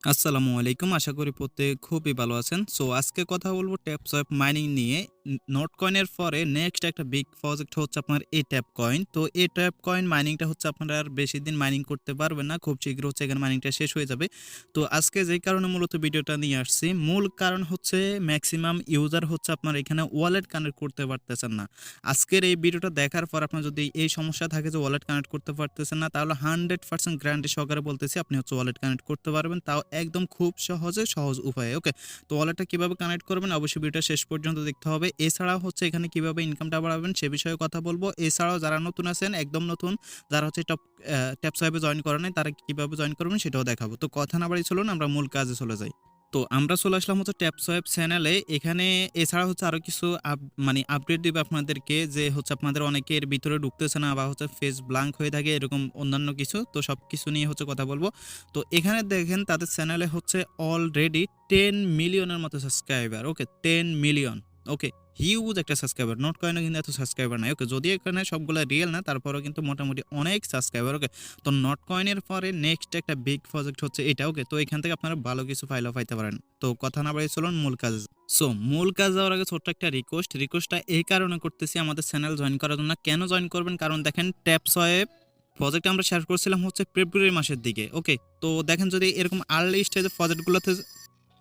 আসসালামু আলাইকুম। আশা করি প্রত্যেকে খুবই ভালো আছেন। সো আজকে কথা বলব ট্যাপসোয়াপ মাইনিং নিয়ে। নোট কয়েনের পরে নেক্সট একটা বিগ প্রজেক্ট হচ্ছে আপনার এট্যাপ কয়েন। তো এট্যাপ কয়েন মাইনিংটা হচ্ছে আপনারা আর বেশি দিন মাইনিং করতে পারবেন না। খুব শীঘ্র হচ্ছে এখানে মাইনিংটা শেষ হয়ে যাবে। তো আজকে যেই কারণে মূলত ভিডিওটা নিয়ে আসছি, মূল কারণ হচ্ছে ম্যাক্সিমাম ইউজার হচ্ছে আপনার এখানে ওয়ালেট কানেক্ট করতে পারতেছেন না। আজকের এই ভিডিওটা দেখার পর আপনার যদি এই সমস্যা থাকে যে ওয়ালেট কানেক্ট করতে পারতেছেন না, তাহলে 100% গ্যারান্টি সহকারে বলতেছি আপনি হচ্ছে ওয়ালেট কানেক্ট করতে পারবেন। তাও একদম খুব সহজ উপায়ে। ওকে? তো ওয়ালেটটা কিভাবে কানেক্ট করবেন অবশ্যই ভিডিওটা শেষ পর্যন্ত দেখতে হবে। এছাড়াও হচ্ছে এখানে কিভাবে ইনকামটা বাড়াবেন সে বিষয়ে কথা বলব। এছাড়াও যারা নতুন আছেন, একদম নতুন, যারা হচ্ছে ট্যাপসোয়াপে জয়েন করে নাই তারা কিভাবে জয়েন করবেন সেটাও দেখাবো। তো কথা না বাড়িয়ে চলুন আমরা মূল কাজে চলে যাই। তো আমরা চলে আসলাম হচ্ছে ট্যাপসোয়াপ চ্যানেলে। এখানে এছাড়া হচ্ছে আরো কিছু মানে আপডেট দিবে আপনাদেরকে, যে হচ্ছে আপনাদের অনেকের ভিতরে ঢুকতেছে না বা হচ্ছে ফেস ব্ল্যাঙ্ক হয়ে থাকে, এরকম অন্যান্য কিছু। তো সবকিছু নিয়ে হচ্ছে কথা বলবো। তো এখানে দেখেন তাদের চ্যানেলে হচ্ছে অলরেডি 10 মিলিয়নের মতো সাবস্ক্রাইবার। ওকে? 10 মিলিয়ন। ওকে? হিউজ একটা সাবস্ক্রাইবার। নোট কয়েনও কিন্তু এত সাবস্ক্রাইবার নাই। ওকে? যদিও এখানে সবগুলা রিয়েল না, তারপরেও কিন্তু মোটামুটি অনেক সাবস্ক্রাইবার। ওকে? তো নট কয়েনের পরে নেক্সট একটা বিগ প্রজেক্ট হচ্ছে এটা। ওকে? তো এখান থেকে আপনারা ভালো কিছু ফাইলও পাইতে পারেন। তো কথা না বাড়িয়ে চলুন মূল কাজে। সো মূল কাজ যাওয়ার আগে ছোট্ট একটা রিকোয়েস্টটা এই কারণে করতেছি আমাদের চ্যানেল জয়েন করার জন্য। কেন জয়েন করবেন? কারণ দেখেন ট্যাপসোয়াপ প্রজেক্ট আমরা শেয়ার করছিলাম হচ্ছে ফেব্রুয়ারি মাসের দিকে। ওকে? তো দেখেন যদি এরকম আর্লি স্টেজের প্রজেক্টগুলোতে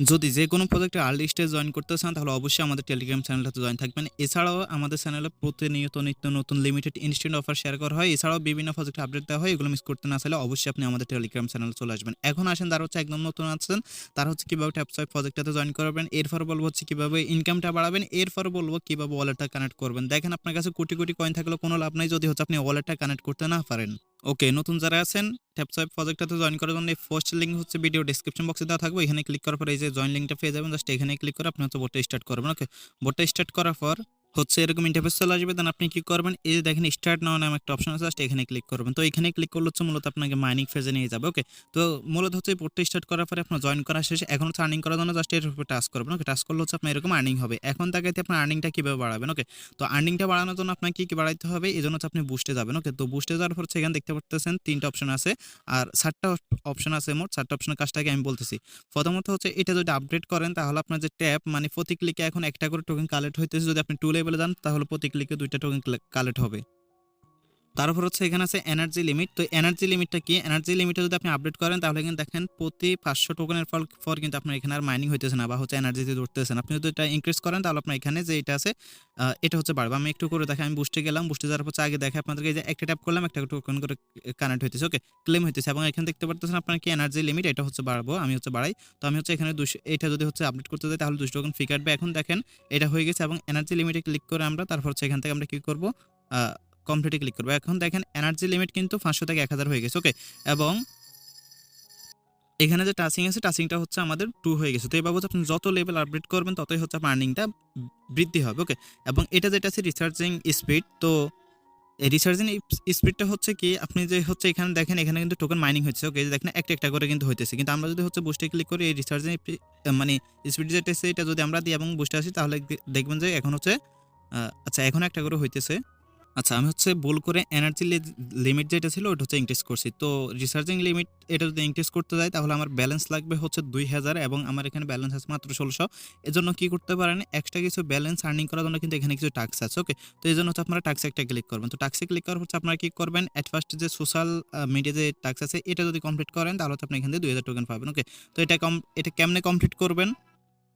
যদি যেকোনো প্রজেক্টে আর্লি স্টেজ জয়েন করতে চান তাহলে অবশ্যই আমাদের টেলিগ্রাম চ্যানেলটাতে জয়েন থাকবেন। এছাড়াও আমাদের চ্যানেলে প্রতিনিয়ত নিত্য নতুন লিমিটেড ইনস্ট্যান্ট অফার শেয়ার করা হয়। এছাড়াও বিভিন্ন প্রজেক্টে আপডেট দেওয়া হয়। এগুলো মিস করতে না চাইলে অবশ্যই আপনি আমাদের টেলিগ্রাম চ্যানেলে চলে আসবেন। এখন আসেন যারা হচ্ছে একদম নতুন আছেন, তারা হচ্ছে কিভাবে ট্যাপসোয়াপ প্রজেক্টটাতে জয়েন করবেন। এরপর বলবো হচ্ছে কিভাবে ইনকামটা বাড়াবেন। এরপর বলবো কিভাবে ওয়ালেটটা কানেক্ট করবেন। দেখেন আপনার কাছে কোটি কয়েন থাকলেও কোনো লাভ নাই যদি হচ্ছে আপনি ওয়ালেটটা কানেক্ট করতে না পারেন। ওকে, নতুন যারা আছেন ট্যাপসোয়াপ প্রজেক্টটাতে জয়েন করার জন্য এই ফার্স্ট লিংক হচ্ছে ভিডিও ডেসক্রিপশন বক্সে দেওয়া থাকবে। এখানে ক্লিক করার পর এই যে জয়েন লিংকটা পেয়ে যাবেন। জাস্ট এখানে ক্লিক করে আপনি হচ্ছে বোটটা স্টার্ট করবেন। ওকে? বোটটা স্টার্ট করার পর হচ্ছে এরকম ইন্টারফেস চলে আসবে। দেন আপনি কি করবেন, এই যে দেখেন স্টার্ট নাও নামে একটা অপশন আছে, জাস্ট এখানে ক্লিক করবেন। তো এখানে ক্লিক করলে হচ্ছে মূলত আপনাকে মাইনিং ফেজে নিয়ে যাবে। ওকে? তো মূলত হচ্ছে বোটটা স্টার্ট করার পরে আপনার জয়েন করা শেষ। এখন হচ্ছে আর্নিং করার জন্য জাস্ট এর উপর টাচ করবেন। ওকে? টাচ করলে হচ্ছে আপনার এরকম আর্নিং হবে। এখন তাকাইতে আপনার আর্নিংটা কিভাবে বাড়াবেন। ওকে? তো আর্নিংটা বাড়ানোর জন্য আপনাকে কি বাড়াইতে হবে, এজন্য হচ্ছে আপনি বুস্টে যাবেন। ওকে? তো বুস্টে যাওয়ার পর হচ্ছে এখানে দেখতে পারতেছেন ৩টা অপশন আছে। আর ৭টা অপশন আছে মোট। ৭টা অপশনের কাজটাকে আমি বলতেছি। প্রথমত হচ্ছে এটা যদি আপডেট করেন তাহলে আপনার যে ট্যাপ মানে প্রতি ক্লিকে এখন একটা করে টোকেন কালেক্ট হইতেছে। যদি আপনি 2 লেভেলে যান তাহলে প্রতি ক্লিকে ২ টা টোকেন কালেক্ট হবে। তারপর হচ্ছে এখানে আছে এনার্জি লিমিট। তো এনার্জি লিমিটটা কি? এনার্জি লিমিটটা যদি আপনি আপডেট করেন তাহলে কিন্তু দেখেন প্রতি ৫০০ টোকেনের পর কিন্তু আপনার এখানে আর মাইনিং হইতেছে না বা হচ্ছে এনার্জিতে ধরতেছে না। আপনি যদি এটা ইনক্রিজ করেন তাহলে আপনার এখানে যে এটা আছে এটা হচ্ছে বাড়বে। আমি একটু করে দেখাই। আমি বুস্টে গেলাম। বুস্টে যাওয়ার পর আগে দেখে আপনাদেরকে এই যে একটা ট্যাপ করলাম, একটা টোকেন করে কানেক্ট হইতেছে। ওকে? ক্লেম হইতেছে এবং এখানে দেখতে পারতেছেন আপনার কি এনার্জি লিমিট এটা হচ্ছে বাড়াবো। আমি হচ্ছে বাড়াই। তো আমি হচ্ছে এখানে ২০০ এটা যদি হচ্ছে আপডেট করতে যাই তাহলে ২০০ টোকেন ফ্রি কাটবে। এখন দেখেন এটা হয়ে গেছে এবং এনার্জি লিমিটে ক্লিক করে আমরা তারপর হচ্ছে এখান থেকে আমরা কি করব, আ কমপ্লিটে ক্লিক করব। এখন দেখেন এনার্জি লিমিট কিন্তু ৫০০ থেকে ১০০০ হয়ে গেছে। ওকে? এবং এখানে যে টাচিং আছে টাচিংটা হচ্ছে আমাদের ২ হয়ে গেছে। তো এভাবে হচ্ছে আপনি যত লেভেল আপডেট করবেন ততই হচ্ছে আপনার আর্নিংটা বৃদ্ধি হবে। ওকে? এবং এটা যেটা আছে রিসার্চিং স্পিড। তো এই রিসার্চিং স্পিডটা হচ্ছে কি, আপনি যে হচ্ছে এখানে দেখেন এখানে কিন্তু টোকেন মাইনিং হচ্ছে। ওকে? এই যে দেখেন একটা করে কিন্তু হইতেছে। কিন্তু আমরা যদি হচ্ছে বুস্টে ক্লিক করি এই রিসার্চিং মানে স্পিড যেটা আছে এটা যদি আমরা দিই এবং বুস্টে আসি তাহলে দেখবেন যে এখন হচ্ছে আচ্ছা এখন একটা করে হইতেছে। আচ্ছা, আমি হচ্ছে ভুল করে এনার্জি লিমিট যেটা ছিল ওটা হচ্ছে ইনক্রিজ করছি। তো রিসার্চিং লিমিট এটা যদি ইনক্রিজ করতে যাই তাহলে আমার ব্যালেন্স লাগবে হচ্ছে ২০০০ এবং আমার এখানে ব্যালেন্স আছে মাত্র ১৬০০। এজন্য কি করতে পারেন, এক্সট্রা কিছু ব্যালেন্স আর্নিং করার জন্য কিন্তু এখানে কিছু টাস্ক আছে। ওকে? তো এজন্য হচ্ছে আপনারা টাস্কে একটা ক্লিক করবেন। তো টাস্কে ক্লিক করার হচ্ছে আপনারা কি করবেন, এট ফার্স্ট যে সোশ্যাল মিডিয়া যে টাস্ক আছে এটা যদি কমপ্লিট করেন তাহলে হচ্ছে আপনি এখান থেকে ২০০০ টোকেন পাবেন। ওকে? তো এটা কেমনে কমপ্লিট করবেন?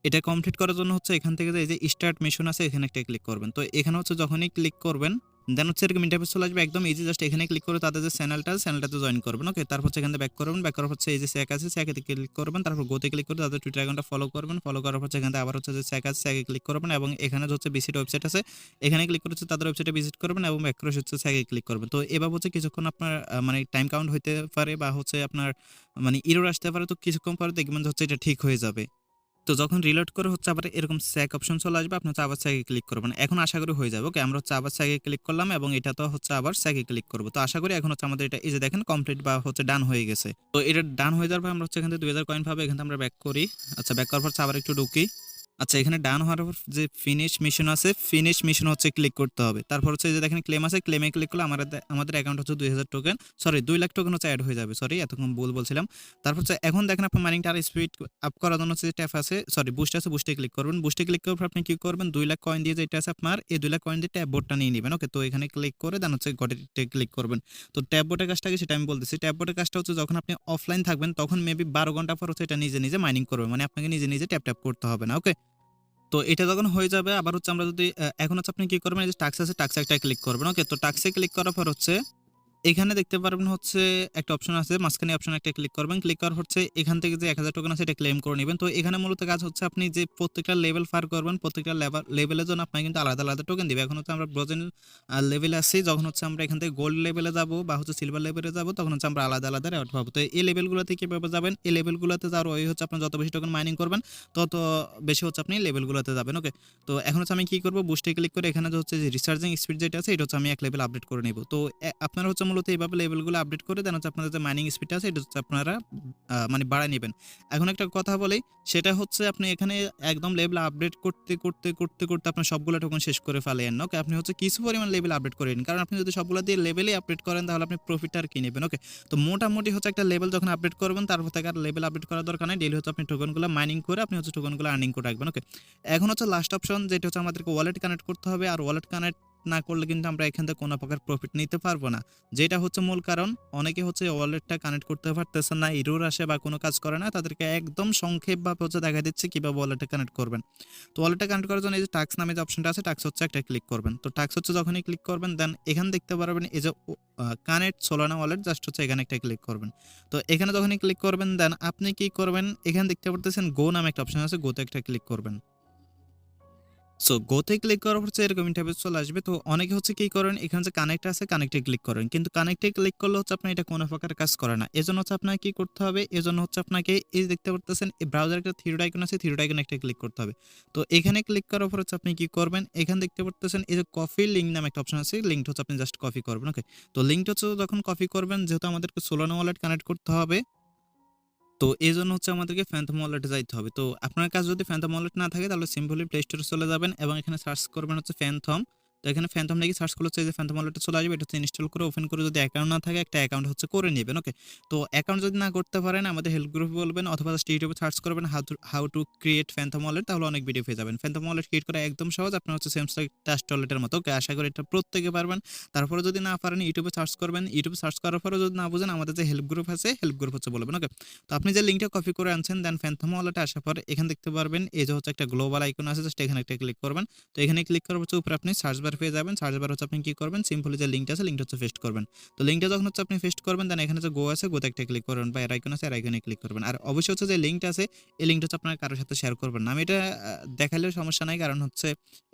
এটা কমপ্লিট করার জন্য হচ্ছে এখান থেকে যে এই যে স্টার্ট মিশন আছে এখানে একটা ক্লিক করবেন। তো এখানে হচ্ছে যখনই ক্লিক করবেন দেন হচ্ছে এরকম ইন্টারফেস চলে আসবে একদম ইজি। জাস্ট এখানে ক্লিক করে তাদের যে চ্যানেলটাতে জয়েন করবেন। ওকে? তারপর হচ্ছে এখান থেকে ব্যাক করবেন। ব্যাক করার হচ্ছে এই যে স্যাক আছে স্যাকে ক্লিক করবেন। তারপর গোতে ক্লিক করে তাদের টুইটার অ্যাকাউন্টটা ফলো করবেন। ফলো করার পর এখান থেকে আবার হচ্ছে যে স্যাক আছে স্যাকে ক্লিক করবেন এবং এখানে যে হচ্ছে ভিজিট ওয়েবসাইট আছে এখানে ক্লিক করে হচ্ছে তাদের ওয়েবসাইটে ভিজিট করবেন এবং ব্যাক করে হচ্ছে স্যাকে ক্লিক করবেন। তো এভাবে হচ্ছে কিছুক্ষণ আপনার মানে টাইম কাউন্ট হইতে পারে বা হচ্ছে আপনার মানে এরর আসতে পারে। তো কিছুক্ষণ পরে দেখবেন যে হচ্ছে এটা ঠিক হয়ে যাবে। তো যখন রিলোড করে হচ্ছে আবার এরকম স্যাক অপশন চলে আসবে, আপনি হচ্ছে আবার স্যাকে ক্লিক করবেন। এখন আশা করি হয়ে যাবে। ওকে? আমরা হচ্ছে আবার স্যাকে ক্লিক করলাম এবং এটা তো হচ্ছে আবার স্যাকে ক্লিক করব। তো আশা করি এখন হচ্ছে আমাদের এটা এই যে দেখেন কমপ্লিট বা হচ্ছে ডান হয়ে গেছে। তো এটা ডান হয়ে যাওয়ার পর আমরা হচ্ছে এখান থেকে ২০০০ কয়েন পাবো। এখান থেকে আমরা ব্যাক করি। আচ্ছা, ব্যাক করার পর হচ্ছে আবার একটু ঢুকি। আচ্ছা, এখানে ডান হওয়ার পর যে ফিনিশ মিশন আছে, ফিনিশ মিশন হচ্ছে ক্লিক করতে হবে। তারপর হচ্ছে যে দেখেন ক্লেম আছে, ক্লেমে ক্লিক করলে আমাদের অ্যাকাউন্ট হচ্ছে ২,০০০ টোকেন, সরি ২ লাখ টোকেন হচ্ছে এড হয়ে যাবে। সরি এতক্ষণ ভুল বলছিলাম। তারপর হচ্ছে এখন দেখেন আপনার মাইনিংটা আর স্পিড আপ করার জন্য হচ্ছে যে ট্যাপ আছে, সরি বুস্ট আছে, বুস্টে ক্লিক করবেন। বুস্টে ক্লিক করার পর আপনি কি করবেন, ২ লাখ কয়েন দিয়ে যেটা আছে আপনার, এই ২ লাখ কয়েন দিয়ে ট্যাব বোর্ডটা নিয়ে নিবেন। ওকে, তো এখানে ক্লিক করে দেন হচ্ছে গট ইটে ক্লিক করবেন। তো ট্যাব বোর্ডের কাজটা কি সেটা আমি বলতেছি। ট্যাব বোর্ডের কাজটা হচ্ছে যখন আপনি অফলাইন থাকবেন তখন মেবি ১২ ঘন্টা পর হচ্ছে এটা নিজে, নিজে মাইনিং করবে। মানে আপনাকে নিজে, নিজে ট্যাপ করতে হবে না। ওকে? তো এটা যখন হয়ে যাবে আবার হচ্ছে আমরা যদি এখন হচ্ছে আপনি কি করবেন, এই যে টাস্ক আছে, টাস্কে একটা ক্লিক করবেন। ওকে, তো টাস্কে ক্লিক করার পর হচ্ছে এখানে দেখতে পারবেন হচ্ছে একটা অপশন আছে, মাঝখানে অপশন একটা ক্লিক করবেন। ক্লিক করার হচ্ছে এখান থেকে যে ১,০০০ টোকেন আছে এটা ক্লেম করে নিবেন। তো এখানে মূলত কাজ হচ্ছে আপনি যে প্রত্যেকটা লেভেল পার করবেন, প্রত্যেকটা লেভেলের জন্য আপনাকে কিন্তু আলাদা, আলাদা টোকেন দিবে। এখন হচ্ছে আমরা ব্রোঞ্জ লেভেলে আছি, যখন হচ্ছে আমরা এখান থেকে গোল্ড লেভেলে যাবো বা হচ্ছে সিলভার লেভেলে যাবো তখন হচ্ছে আমরা আলাদা, আলাদা রেওয়ার্ড পাবো। তো এই লেভেলগুলোতে কিভাবে যাবেন? এই লেভেলগুলোতে যাওয়ার ওয়ে হচ্ছে আপনার যত বেশি টোকেন মাইনিং করবেন তত বেশি হচ্ছে আপনি লেভেলগুলোতে যাবেন। ওকে? তো এখন হচ্ছে আমি কি করব, বুস্টে ক্লিক করে এখানে যে হচ্ছে যে রিচার্জিং স্পিড যেটা আছে এটা হচ্ছে আমি ১ লেভেল আপডেট করে নিব। তো আপনারা হচ্ছে মূলত এইভাবে লেভেলগুলো আপডেট করে দেন হচ্ছে আপনাদের যে মাইনিং স্পিডটা আছে এটা হচ্ছে আপনারা মানে বাড়ায় নিবেন। এখন একটা কথা বলি, সেটা হচ্ছে আপনি এখানে একদম লেভেল আপডেট করতে আপনার সবগুলো টোকেন শেষ করে ফেলেন না। ওকে? আপনি হচ্ছে কিছু পরিমাণ লেভেল আপডেট করে নিন। কারণ আপনি যদি সবগুলো দিয়ে লেভেলই আপডেট করেন তাহলে আপনি প্রফিটটা আর কি নেবেন। ওকে? তো মোটামুটি হচ্ছে একটা লেভেল যখন আপডেট করবেন তারপর থেকে আর লেভেল আপডেট করার দরকার নাই। ডেইলি হচ্ছে আপনি টোকেনগুলো মাইনিং করে আপনি হচ্ছে টোকেনগুলো আর্নিং করে রাখবেন। ওকে? এখন হচ্ছে লাস্ট অপশন যেটা হচ্ছে আমাদেরকে ওয়ালেট কানেক্ট করতে হবে। আর ওয়ালেট কানেক্ট না করলে কিন্তু আমরা এখান থেকে কোনো প্রকার প্রফিট নিতে পারবো না। যেটা হচ্ছে মূল কারণ, অনেকে হচ্ছে ওয়ালেটটা কানেক্ট করতে পারতেছে না, এরর আসে বা কোনো কাজ করে না। তাদেরকে একদম সংক্ষেপভাবে হচ্ছে দেখা দিচ্ছি কিভাবে ওয়ালেটটা কানেক্ট করবেন। তো ওয়ালেটটা কানেক্ট করার জন্য এই যে টাস্ক নামে যে অপশনটা আছে, টাস্ক হচ্ছে একটা ক্লিক করবেন। তো টাস্ক হচ্ছে যখনই ক্লিক করবেন দেন এখানে দেখতে পারবেন এই যে কানেক্ট সোলানা ওয়ালেট, জাস্ট হচ্ছে এখানে একটা ক্লিক করবেন। তো এখানে যখনই ক্লিক করবেন দেন আপনি কি করবেন, এখানে দেখতে পারতেছেন গো নামে একটা অপশন আছে, গোতে একটা ক্লিক করবেন। সো গোতে ক্লিক করার পর হচ্ছে এরকম ইন্টারফেস চলে আসবে। তো অনেকে হচ্ছে কি করেন, এখানে যে কানেক্ট আছে কানেক্টে ক্লিক করেন, কিন্তু কানেক্টে ক্লিক করলে হচ্ছে আপনার এটা কোনো প্রকার কাজ করে না। এজন্য হচ্ছে আপনাকে কি করতে হবে, এজন্য হচ্ছে আপনাকে এই যে দেখতে পারতেছেন এই ব্রাউজার একটা থ্রি ডট আইকন আছে, থ্রি ডট আইকনে একটা ক্লিক করতে হবে। তো এখানে ক্লিক করার পর হচ্ছে আপনি কি করবেন, এখানে দেখতে পারতেছেন এই যে কপি লিঙ্ক নামে একটা অপশন আছে, লিঙ্কটা হচ্ছে আপনি জাস্ট কপি করবেন। ওকে? তো লিঙ্কটা হচ্ছে যখন কপি করবেন, যেহেতু আমাদেরকে সোলানো ওয়ালেট কানেক্ট করতে হবে, তো এজন্য হচ্ছে আমাদেরকে ফ্যান্টম ওয়ালেটে যাইতে হবে। তো আপনার কাছে যদি ফ্যান্টম ওয়ালেট না থাকে তাহলে সিম্পলি প্লে স্টোরে চলে যাবেন এবং এখানে সার্চ করবেন হচ্ছে ফ্যান্টম। তো এখানে ফ্যান্টম লিখে সার্চ করলে হচ্ছে এই যে ফ্যান্টম ওয়ালেটে চলে আসবে। এটা হচ্ছে ইনস্টল করে ওপেন করে যদি অ্যাকাউন্ট না থাকে একটা অ্যাকাউন্ট হচ্ছে করে নিবেন। ওকে? তো অ্যাকাউন্ট যদি না করতে পারেন আমাদের হেল্প গ্রুপে বলবেন অথবা জাস্ট ইউটিউবে সার্চ করবেন how to create Phantom wallet, তাহলে অনেক ভিডিও পেয়ে যাবেন। ফ্যান্টম ওয়ালেট ক্রিয়েট করা একদম সহজ। আপনার হচ্ছে স্যামসাং ট্রাস্ট ওয়ালেটের মতো। ওকে? আশা করি এটা প্রত্যেকে পারবেন। তারপরে যদি না পারেন ইউটিউবে সার্চ করবেন। ইউটিউবে সার্চ করার পরেও যদি না বুঝেন আমাদের যে হেল্প গ্রুপ আছে হেল্প গ্রুপ হচ্ছে বলবেন। ওকে? তো আপনি যে লিঙ্কটা কপি করে আনছেন দেন ফ্যান্টম ওয়ালেটে আসার পর এখানে দেখতে পারবেন এই যে হচ্ছে একটা গ্লোবাল আইকন আছে, জাস্ট এখানে একটা ক্লিক করবেন। তো এখানে ক্লিক করার হচ্ছে উপরে আপনি সার্চ বার পেয়ে যাবেন। সার্চ বার হচ্ছে আপনি কি করবেন, সিম্পলি যে লিঙ্কটা আছে লিঙ্কটা হচ্ছে পেস্ট করবেন। তো লিঙ্কটা যখন হচ্ছে আপনি পেস্ট করবেন দেন এখানে যে গো আছে গোতে একটা ক্লিক করবেন বা এর আইকন আছে এর আইকনে ক্লিক করবেন। আর অবশ্যই হচ্ছে যে লিঙ্কটা আছে এই লিঙ্কটা হচ্ছে আপনার কারোর সাথে শেয়ার করবেন না। আমি এটা দেখালেও সমস্যা নাই, কারণ হচ্ছে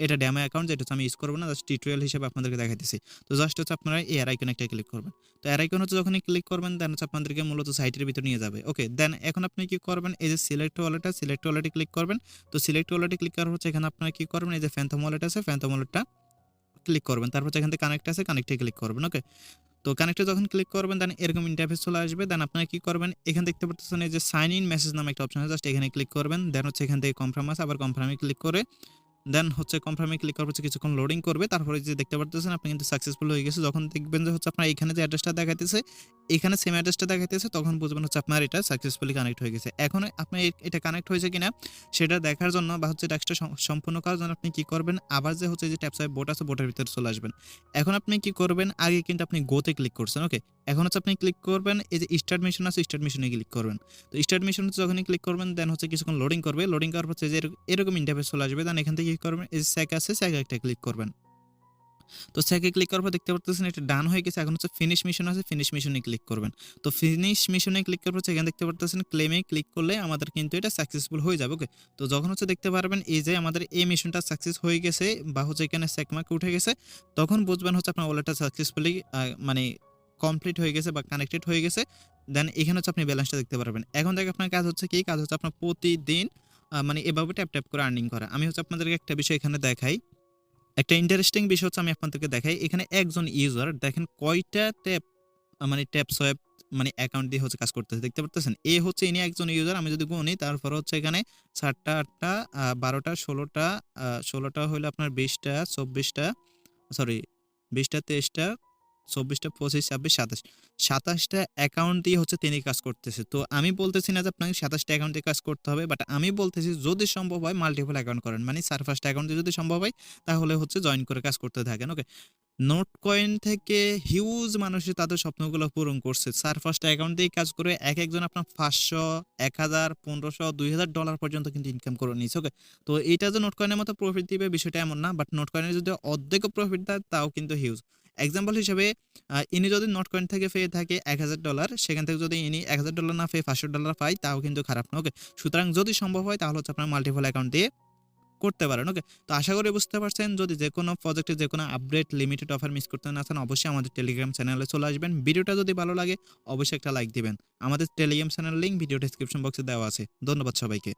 এটা ডেমো অ্যাকাউন্ট, যেটা হচ্ছে আমি ইউজ করবো না, জাস্ট টিউটোরিয়াল হিসেবে আপনাদেরকে দেখাইতেছি। তো জাস্ট হচ্ছে আপনারা এই এর আইকনে একটা ক্লিক করবেন। তো এর আইকন হচ্ছে যখনই ক্লিক করবেন দেন হচ্ছে আপনাদেরকে মূলত সাইটের ভিতরে নিয়ে যাবে। ওকে? দেন এখন আপনি কি করবেন, এই যে সিলেক্ট ওয়ালেটে ক্লিক করবেন। তো সিলেক্ট ওয়ালেটে ক্লিক করার হচ্ছে এখানে আপনারা কি করবেন, এই যে ফ্যান্টম ওয়ালেট আছে ফ্যান্টম ওয়ালেটটা ক্লিক করবেন। তারপর হচ্ছে এখান থেকে কানেক্ট আছে কানেক্টে ক্লিক করবেন। ওকে? তো কানেক্টে যখন ক্লিক করবেন দেন এরকম ইন্টারফেস চলে আসবে। দেন আপনারা কি করবেন, এখানে দেখতে পাচ্ছেন এই যে সাইন ইন মেসেজ নামে একটা অপশন আছে, জাস্ট এখানে ক্লিক করবেন। দেন হচ্ছে এখান থেকে কনফার্ম আছে, আবার কনফার্মে ক্লিক করে দেন হচ্ছে কনফার্মে ক্লিক করার হচ্ছে কিছুক্ষণ লোডিং করবে। তারপরে যে দেখতে পারতেছেন আপনি কিন্তু সাকসেসফুল হয়ে গেছে। যখন দেখবেন যে হচ্ছে আপনার এখানে যে অ্যাড্রেসটা দেখাইতেছে, এখানে সেম অ্যাড্রেসটা দেখাইতেছে, তখন বুঝবেন হচ্ছে আপনার এটা সাকসেসফুলি কানেক্ট হয়ে গেছে। এখন আপনার এটা কানেক্ট হয়েছে কিনা সেটা দেখার জন্য বা হচ্ছে টাস্কটা সম্পূর্ণ করার জন্য আপনি কি করবেন, আবার যে হচ্ছে যে ট্যাপসাইপ বোট আছে বোটের ভিতরে চলে আসবেন। এখন আপনি কি করবেন, আগে কিন্তু আপনি গোতে ক্লিক করছেন। ওকে? এখন হচ্ছে আপনি ক্লিক করবেন এই যে স্টার্ট মিশন আছে, স্টার্ট মিশনে ক্লিক করবেন। তো স্টার্ট মিশন হচ্ছে যখনই ক্লিক করবেন দেন হচ্ছে কিছুক্ষণ লোডিং করবে। লোডিং করার পর হচ্ছে যে এরকম ইন্টারফেস চলে আসবে। দেন এখান থেকে কি করবেন, এই যে স্যাক আছে স্যাকে একটা ক্লিক করবেন। তো স্যাকে ক্লিক করার পর দেখতে পারতেছেন এটা ডান হয়ে গেছে। এখন হচ্ছে ফিনিশ মিশন আছে, ফিনিশ মিশনে ক্লিক করবেন। তো ফিনিশ মিশনে ক্লিক করার পর হচ্ছে এখানে দেখতে পারতেছেন ক্লেমে ক্লিক করলে আমাদের কিন্তু এটা সাকসেসফুল হয়ে যাবে। ওকে? তো যখন হচ্ছে দেখতে পারবেন এই যে আমাদের এই মিশনটা সাকসেস হয়ে গেছে বা হচ্ছে এখানে স্যাক মার্ক উঠে গেছে, তখন বুঝবেন হচ্ছে আপনার ওয়ালেটটা সাকসেসফুলি মানে কমপ্লিট হয়ে গেছে বা কানেক্টেড হয়ে গেছে। দেন এখানে হচ্ছে আপনি ব্যালেন্সটা দেখতে পারবেন। এখন থেকে আপনার কাজ হচ্ছে কি, কাজ হচ্ছে আপনার প্রতিদিন মানে এভাবে ট্যাপ করে আর্নিং করা। আমি হচ্ছে আপনাদেরকে একটা বিষয় এখানে দেখাই। একটা ইন্টারেস্টিং বিষয় হচ্ছে আমি আপনাদেরকে দেখাই। এখানে একজন ইউজার দেখেন কয়টা ট্যাপ মানে ট্যাপ সোয়াইপ মানে অ্যাকাউন্ট দিয়ে হচ্ছে কাজ করতেছে। দেখতে পারতেছেন? এ হচ্ছে ইনি একজন ইউজার। আমি যদি গুনি তারপর হচ্ছে এখানে ৭টা, ৮টা, ১২টা, ১৬টা, ১৬টা হইলো আপনার ২০টা, ২৪টা, সরি ২০টা, ২৩টা, ২৪টা, ২৫, ২৬, ২৭। ২৭টা অ্যাকাউন্ট দিয়ে হচ্ছে তিনি কাজ করতেছে। তো আমি বলতেছি না যে আপনাকে ২৭টা অ্যাকাউন্ট দিয়ে কাজ করতে হবে। বাট আমি বলতেছি যদি সম্ভব হয় মাল্টিপল অ্যাকাউন্ট করেন। মানে ৪-৫টা অ্যাকাউন্ট দিয়ে যদি সম্ভব হয় তাহলে হচ্ছে জয়েন করে কাজ করতে থাকেন। ওকে? নোটকয়েন থেকে হিউজ মানুষই তাদের স্বপ্নগুলো পূরণ করছে। ৪-৫টা অ্যাকাউন্ট দিয়েই কাজ করে একেকজন আপনার ৫০০, ১,০০০, ১৫০০, $২,০০০ পর্যন্ত কিন্তু ইনকাম করে নিয়েছে। ওকে? তো এটা যে নোটকয়েনের মতো প্রফিট দিবে বিষয়টা এমন না। বাট নোটকয়েনের যদি অর্ধেকও প্রফিট দেয় তাও কিন্তু হিউজ। এক্সাম্পল হিসেবে ইনি যদি নোটকয়েন থেকে পেয়ে থাকে $১,০০০ সেখান থেকে যদি ইনি $১,০০০ না পেয়ে $৫০০ পায় তাও কিন্তু খারাপ না। ওকে? সুতরাং যদি সম্ভব হয় তাহলে হচ্ছে আপনার মাল্টিপল অ্যাকাউন্ট দিয়ে করতে পারেন। ওকে? তো আশা করি বুঝতে পারছেন। যদি যেকোনো প্রজেক্টে যেকোনো আপডেট, লিমিটেড অফার মিস করতে না চান অবশ্যই আমাদের টেলিগ্রাম চ্যানেলে চলে আসবেন। ভিডিওটা যদি ভালো লাগে অবশ্যই একটা লাইক দিবেন। আমাদের টেলিগ্রাম চ্যানেলের লিংক ভিডিও ডেসক্রিপশন বক্সে দেওয়া আছে। ধন্যবাদ সবাইকে।